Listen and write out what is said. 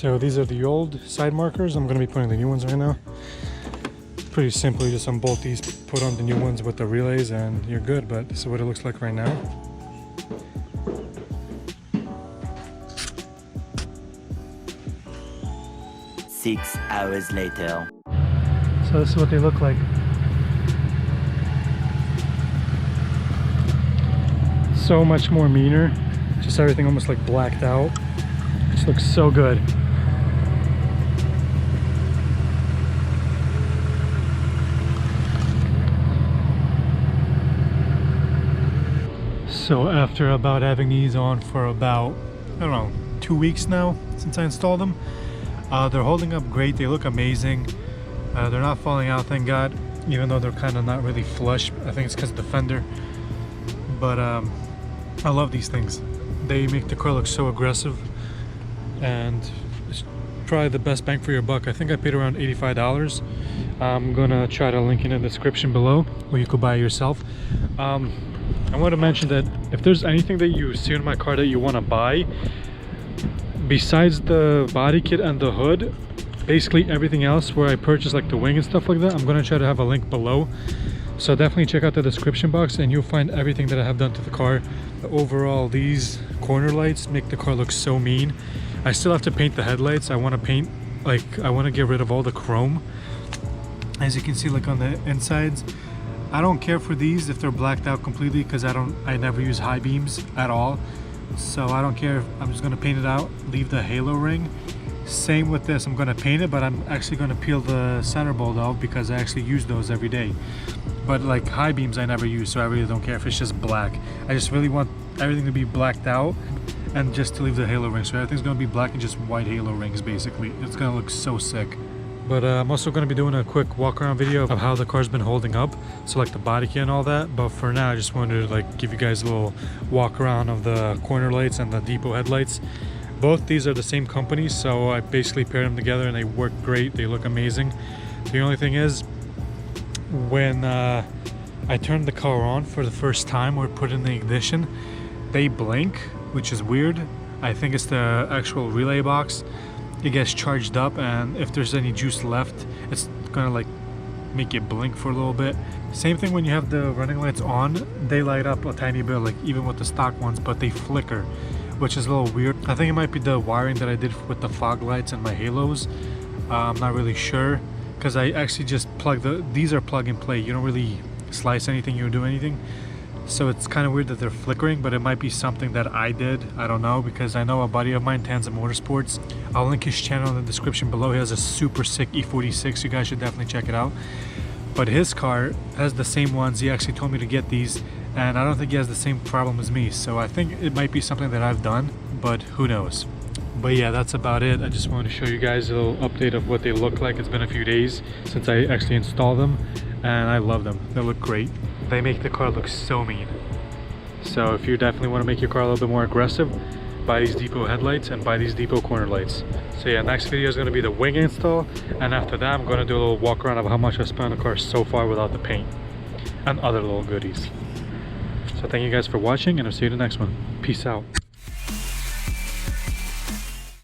So these are the old side markers. I'm going to be putting the new ones right now. Pretty simply, just unbolt these, put on the new ones with the relays, and you're good. But this is what it looks like right now. Six hours later. So this is what they look like. So much more meaner. Just everything almost like blacked out. Just looks so good. So after about having these on for about, I don't know, 2 weeks now since I installed them, they're holding up great. They look amazing. They're not falling out, thank God, even though they're kind of not really flush. I think it's because of the fender. But I love these things. They make the car look so aggressive, and it's probably the best bang for your buck. I think I paid around $85. I'm gonna try to link in the description below where you could buy it yourself. I want to mention that if there's anything that you see in my car that you want to buy, besides the body kit and the hood, basically everything else where I purchased like the wing and stuff like that, I'm going to try to have a link below. So definitely check out the description box and you'll find everything that I have done to the car. Overall, these corner lights make the car look so mean. I still have to paint the headlights. I want to paint, like, I want to get rid of all the chrome. As you can see, like on the insides, I don't care for these if they're blacked out completely, because I never use high beams at all. So I don't care. I'm just going to paint it out, leave the halo ring. Same with this, I'm going to paint it, but I'm actually going to peel the center bolt off because I actually use those every day. But like high beams I never use, so I really don't care if it's just black. I just really want everything to be blacked out and just to leave the halo ring. So everything's going to be black and just white halo rings basically. It's going to look so sick. But I'm also going to be doing a quick walk around video of how the car's been holding up, so like the body kit and all that. But for now I just wanted to like give you guys a little walk around of the corner lights and the Depo headlights. Both these are the same company, so I basically paired them together and they work great. They look amazing. The only thing is, when I turned the car on for the first time or put in the ignition, they blink, which is weird. I think it's the actual relay box. It gets charged up, and if there's any juice left, it's gonna like make it blink for a little bit. Same thing when you have the running lights on, they light up a tiny bit, like even with the stock ones, but they flicker, which is a little weird. I think it might be the wiring that I did with the fog lights and my halos. I'm not really sure, because I actually just these are plug and play. You don't really slice anything, you don't do anything. So it's kind of weird that they're flickering, but it might be something that I did. I don't know, because I know a buddy of mine, NRG Wing. I'll link his channel in the description below. He has a super sick E46. You guys should definitely check it out. But his car has the same ones. He actually told me to get these, and I don't think he has the same problem as me. So I think it might be something that I've done, but who knows. But yeah, that's about it. I just wanted to show you guys a little update of what they look like. It's been a few days since I actually installed them, and I love them. They look great. They make the car look so mean. So if you definitely want to make your car a little bit more aggressive, buy these Depo headlights and buy these Depo corner lights. So yeah, next video is going to be the wing install, and after that I'm going to do a little walk around of how much I spent on the car so far without the paint and other little goodies. So thank you guys for watching, and I'll see you in the next one. Peace out.